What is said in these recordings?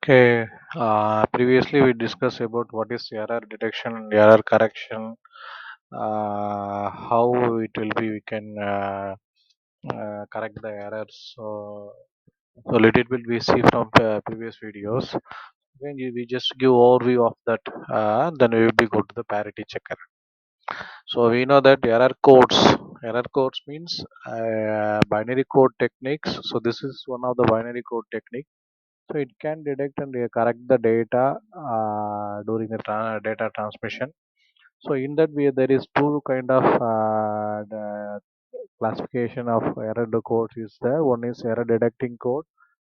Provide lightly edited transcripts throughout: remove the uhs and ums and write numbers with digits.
Okay, previously we discussed about what is error detection and error correction, how it will be we can correct the errors. So little bit we see from previous videos. When we just give overview of that, then we will be go to the parity checker. So we know that error codes means binary code techniques. So this is one of the binary code technique. So it can detect and correct the data during the data transmission. So in that way, there is two kind of the classification of error codes is there. One is error detecting code,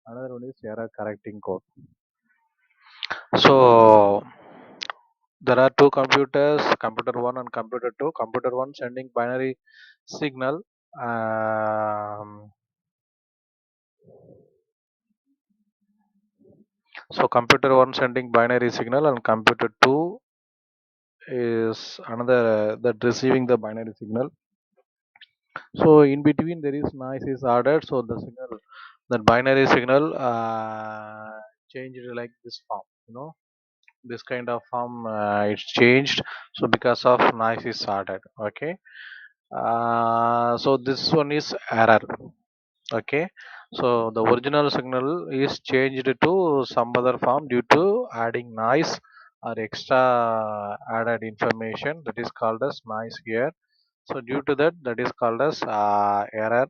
another one is error correcting code. So there are two computers, computer one and computer two. Computer one sending binary signal. Um, so computer one sending binary signal and computer two is another that receiving the binary signal. So in between there is noise is ordered. So the signal, that binary signal, changed like this form. This kind of form it's changed. So because of noise is ordered. Okay. So this one is error. Okay. So the original signal is changed to some other form due to adding noise or extra added information, that is called as noise here. So due to that, that is called as error.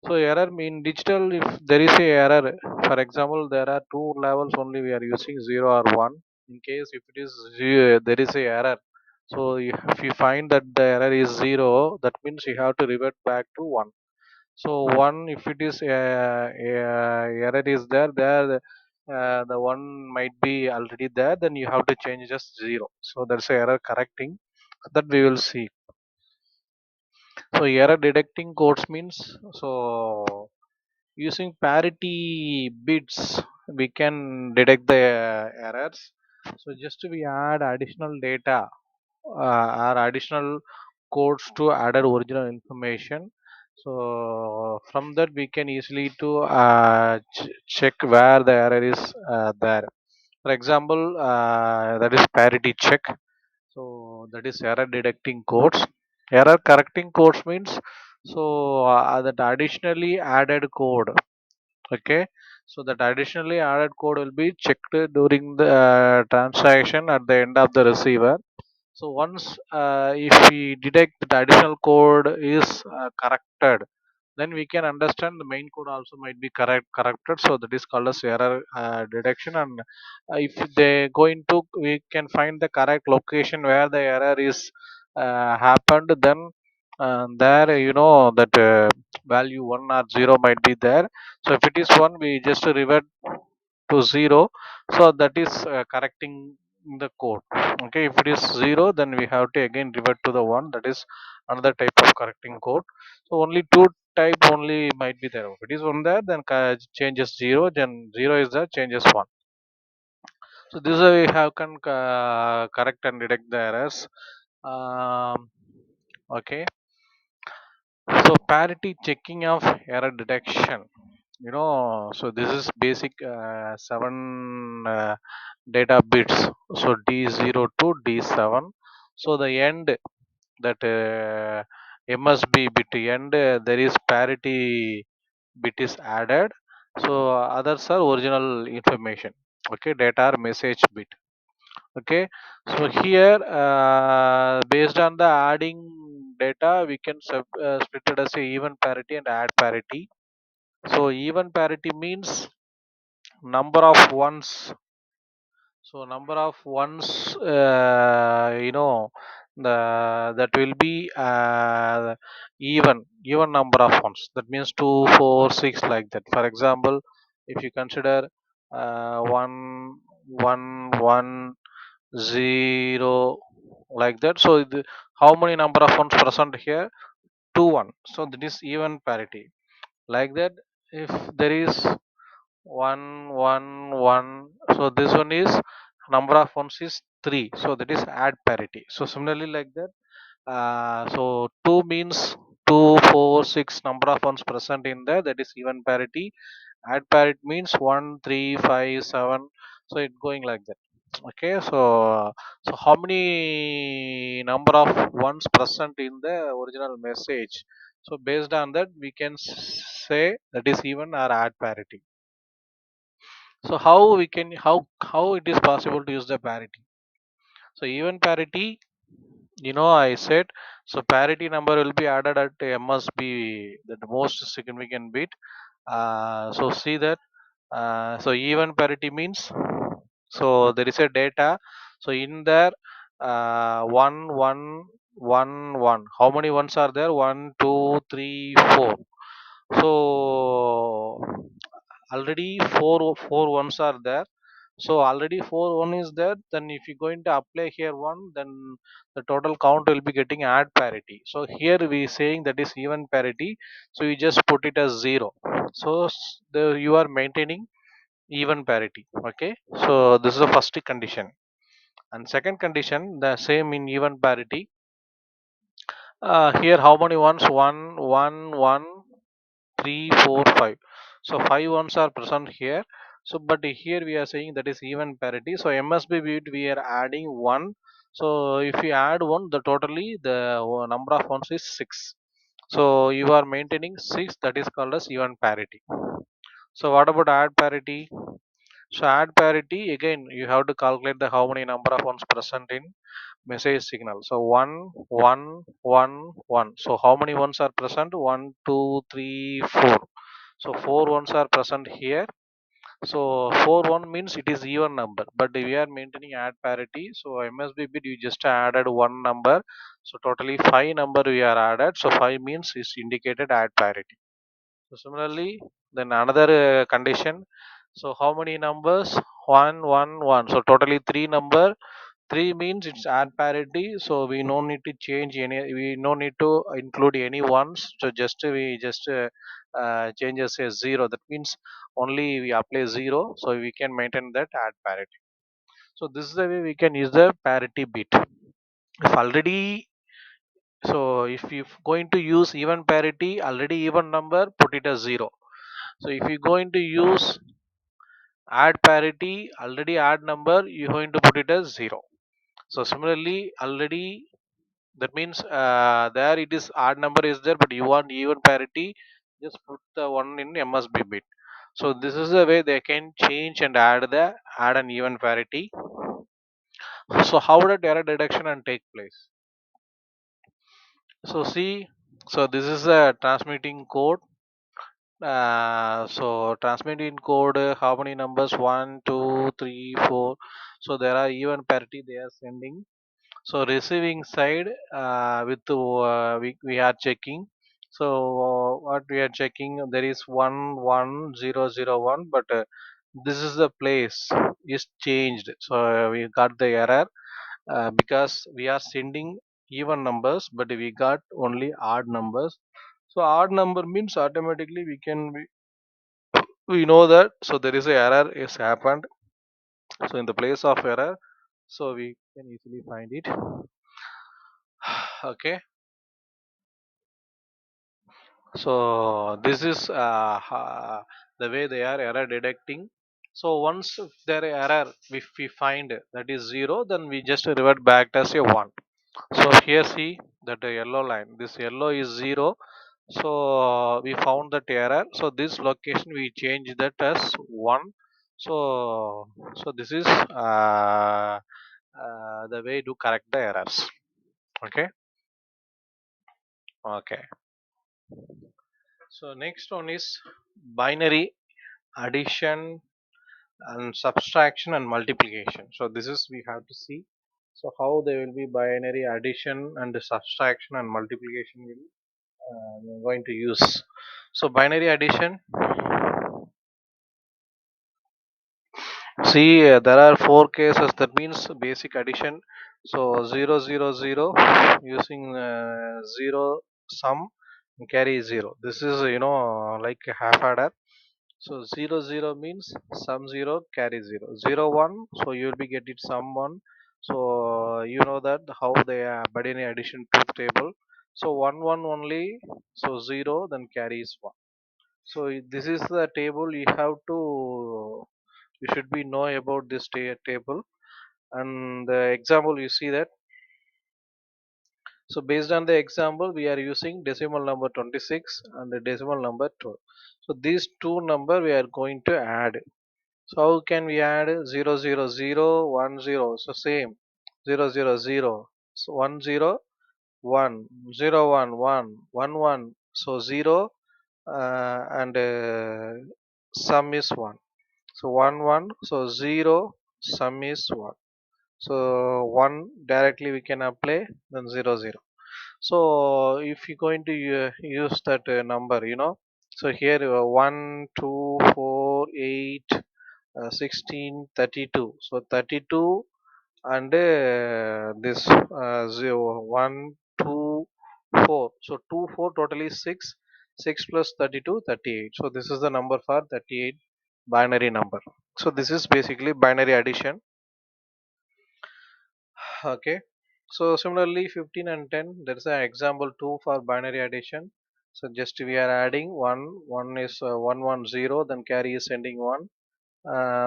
So error mean digital, if there is a error, for example, there are two levels only we are using, 0 or 1. In case if it is zero, there is a error. So if you find that the error is 0, that means you have to revert back to 1. So 1, if it is error is there, the 1 might be already there, then you have to change just 0. So that's a error correcting, that we will see. So error detecting codes means, so using parity bits we can detect the errors. So just we add additional data or additional codes to add original information. So from that we can easily to check where the error is there. For example, that is parity check. So that is error detecting codes. Error correcting codes means, so that additionally added code. Okay. So that additionally added code will be checked during the transaction at the end of the receiver. So once if we detect the additional code is corrected, then we can understand the main code also might be corrected. So that is called as error detection. And if they go into, we can find the correct location where the error is happened. Then there that value 1 or 0 might be there. So if it is 1, we just revert to 0. So that is correcting the code. Okay, if it is 0, then we have to again revert to the 1. That is another type of correcting code. So only two type only might be there. If it is 1 there, then changes 0. Then 0 is there, changes 1. So this is how we have can correct and detect the errors. Okay. So parity checking of error detection. So this is basic 7 data bits. So D0 to D7. So the end, that MSB bit end, there is parity bit is added. So others are original information. Okay, data or message bit. Okay, so here based on the adding data, we can split it as a even parity and add parity. So even parity means number of ones. So number of ones, the that will be even number of ones. That means 2, 4, 6, like that. For example, if you consider 1, 1, 1, 0, like that. So how many number of ones present here? 2, 1. So that is even parity. Like that, if there is 1, 1, 1. So this one is number of ones is 3. So that is add parity. So similarly like that. So 2 means 2, 4, 6 number of ones present in there. That is even parity. Add parity means 1, 3, 5, 7. So it going like that. Okay, so how many number of ones present in the original message? So based on that, we can say that is even or add parity. So how it is possible to use the parity? So even parity, I said, so parity number will be added at must be the most significant bit. So see that. So even parity means, so there is a data. So in there, one, one, one, one. How many ones are there? One, two, three, four. So already four ones are there. So already four one is there. Then if you're going to apply here one, then the total count will be getting add parity. So here we saying that is even parity. So you just put it as zero. So you are maintaining even parity. Okay. So this is the first condition. And second condition, the same in even parity. Here how many ones? One, one, one, three, four, five. So five ones are present here. So but here we are saying that is even parity. So MSB bit we are adding one. So if you add one, the totally the number of ones is six. So you are maintaining six. That is called as even parity. So what about add parity? So add parity again you have to calculate the how many number of ones present in message signal. So one, one, one, one. So how many ones are present? One, two, three, four. So four ones are present here. So four one means it is even number, but we are maintaining add parity. So MSB bit you just added one number. So totally five number we are added. So five means is indicated add parity. So similarly, then another condition. So how many numbers? One, one, one. So totally three number. Three means it's add parity. So we no need to change any. We no need to include any ones. So we just change as a zero. That means only we apply zero. So we can maintain that add parity. So this is the way we can use the parity bit. If already if you going to use even parity, already even number, put it as zero. So if you're going to use add parity, already add number, you're going to put it as zero. So similarly, already that means there it is odd number is there, but you want even parity, just put the one in MSB bit. So this is the way they can change and add an even parity. So how did error detection and take place? So see, so this is a transmitting code. So transmitting code, how many numbers? One, two, three, four. So there are even parity they are sending. So receiving side, we are checking. So what we are checking, there is 11001, but this is the place is changed. So we got the error because we are sending even numbers, but we got only odd numbers. So odd number means automatically we know that. So there is a error is happened. So in the place of error, so we can easily find it. Okay. So this is the way they are error detecting. So once if there error, if we find that is zero, then we just revert back as a one. So here see that the yellow line. This yellow is zero. So we found that error. So this location we change that as one. So this is the way to correct the errors. Okay. Okay. So next one is binary addition and subtraction and multiplication. So this is we have to see. So how they will be binary addition and the subtraction and multiplication will we are going to use. So binary addition. See, there are four cases. That means basic addition. So 000 using zero sum and carry zero. This is like a half adder. So 0 0 means sum 0 carry 0. 0 1, so you will be getting sum 1. So you know that how they are binary addition truth table. So 1 1 only, so 0 then carries 1. So this is the table you have to, you should be know about this table. And the example you see that, so based on the example we are using decimal number 26 and the decimal number 12. So these two number we are going to add. So how can we add 00010? So same 000, so 1011111. So 0 and sum is 1. So 1 1. So 0 sum is 1. So 1 directly we can apply, then 0 0. So if you're going to use that number, so here 1 2 4 8 16 32. So 32 and this 0 1 2 4. So 2 4 totally 6. 6 plus 32 38. So this is the number for 38 binary number. So this is basically binary addition. Okay. So similarly 15 and 10, there is an example 2 for binary addition. So just we are adding 1 is 110, then carry is sending 1,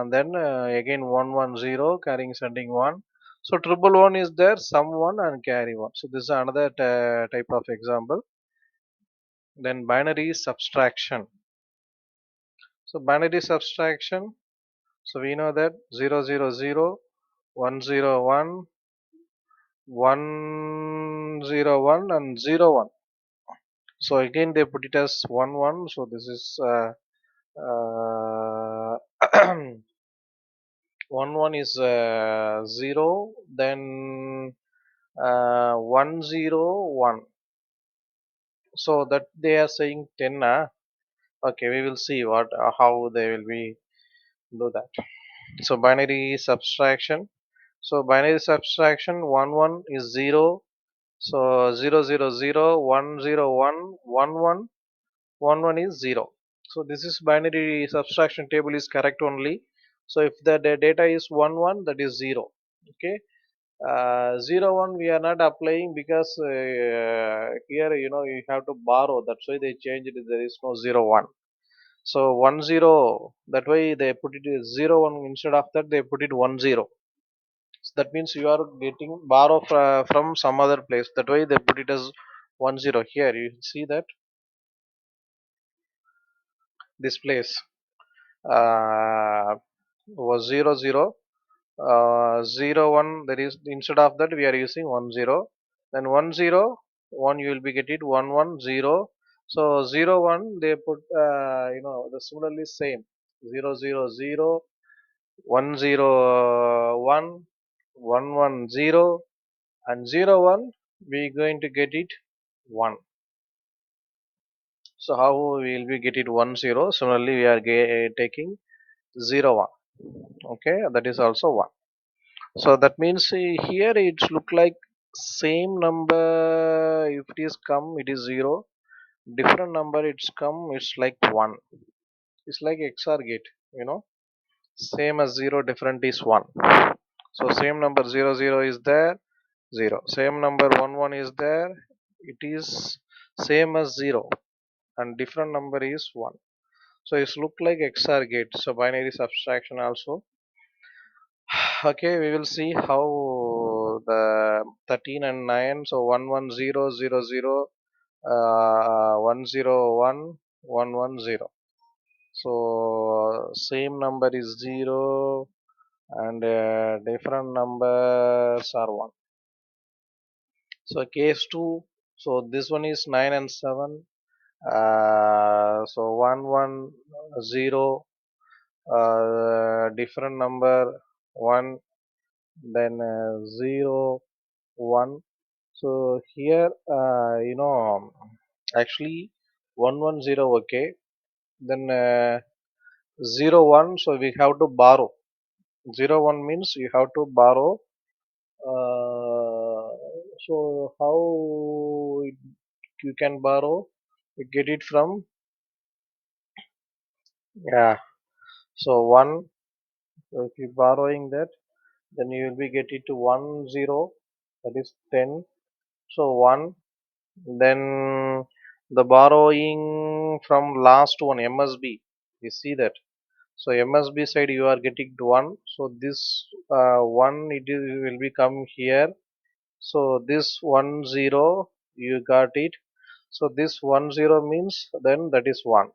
then again 110 carrying sending 1. So triple one is there, sum 1 and carry 1. So this is another type of example. Then binary subtraction. So binary subtraction, so we know that 000 101 101 and 01. So again they put it as 1 1. So this is uh, 1 1 is 0, then 101. So that they are saying 10. Okay, we will see what how they will be do that. So binary subtraction. So binary subtraction 1 1 is 0. So 0 0 0 1 0 1 1 1 is 0. So this is binary subtraction table is correct only. So if the data is 1 1, that is 0. Okay. 0 1 we are not applying because here you have to borrow. That's why they changed it. There is no 0 1. So 1 0, that way they put it as 0 1, instead of that they put it 1 0. So that means you are getting borrow from some other place. That way they put it as 1 0. Here you see that this place was 0 0. 0 1, there is, instead of that we are using 1 0. Then 1 0 1 you will be get it 1 1 0. So 0 1 they put the similarly same 0 0 0 1 0 1 1 1 0 and 0 1 we going to get it 1. So how we will be get it 1 0? Similarly we are taking 0 1. Okay, that is also 1. So that means here it's look like same number. If it is come, it is 0. Different number it's come, it's like 1. It's like XOR gate, you know. Same as 0, different is 1. So same number 0 0 is there, 0. Same number 1 1 is there, it is same as 0, and different number is 1. So it's look like XOR gate. So binary subtraction also. Okay, we will see how the 13 and 9. So 11000 101 110. So same number is 0 and different numbers are 1. So case 2. So this one is 9 and 7. So 110, different number 1, then 0 1. So here actually 110, okay, then 0 1. So we have to borrow. 0 1 means you have to borrow. So how you can borrow? You get it from, yeah. So 1. So if you borrowing that, then you will be get it to 1 0. That is 10. So 1. Then The borrowing from last one MSB, you see that. So MSB side you are getting 1. So this 1 it will be come here. So this 10 you got it. So this 10 means then that is 1.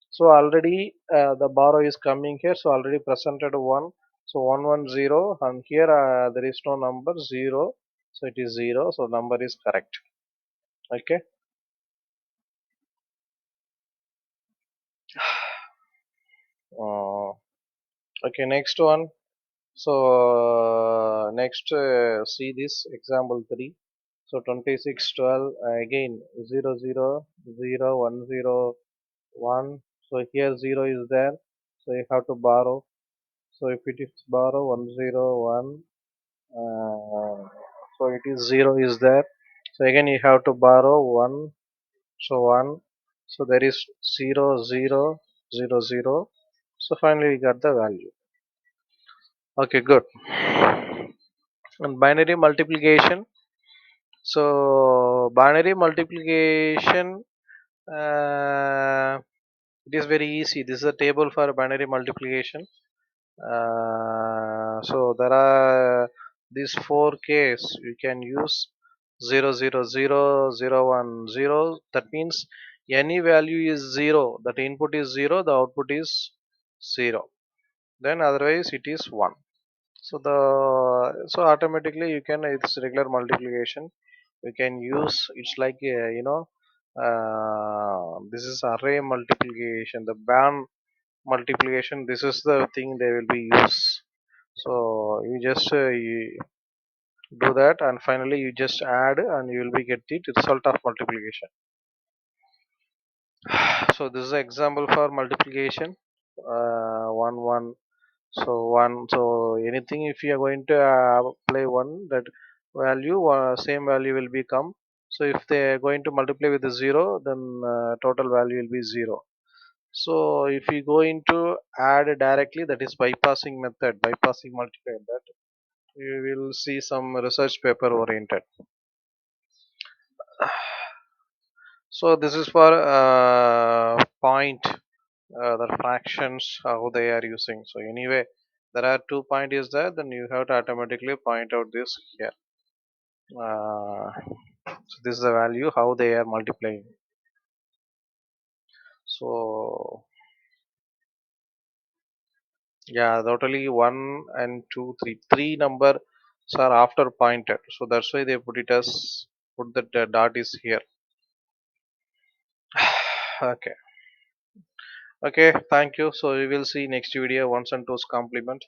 So already the borrow is coming here. So already presented 1. So 110 and here there is no number 0. So it is 0. So number is correct. Okay. Uh, okay. Next one. So next see this example 3. So 26 12 again 0 0 0 1 0 1. So here 0 is there. So you have to borrow. So if it is borrow 101, so it is 0 is there. So again you have to borrow 1. So 1. So there is 0 0 0 0. So finally we got the value. Okay, good. And binary multiplication. So binary multiplication, it is very easy. This is a table for binary multiplication. So there are these 4 Ks. You can use 0 0 0 0 1 0. That means any value is 0. That input is 0. The output is 0. Then otherwise it is 1. So automatically you can, it's regular multiplication. You can use, it's like this is array multiplication, the band multiplication. This is the thing they will be used. So you just you do that and finally you just add and you will be get the result of multiplication. So this is an example for multiplication. 1 1. So 1. So anything if you are going to apply 1, that value same value will become. So if they are going to multiply with the 0, then total value will be 0. So if you go into add directly, that is bypassing method, bypassing multiplier, that you will see some research paper oriented. So this is for point the fractions how they are using. So anyway, there are 2 point is there, then you have to automatically point out this here. So this is the value how they are multiplying. So yeah, totally 1 and 2 3 numbers are after pointed. So that's why they put it as, put the dot is here. Okay. Okay, thank you. So we will see next video, ones and twos complement.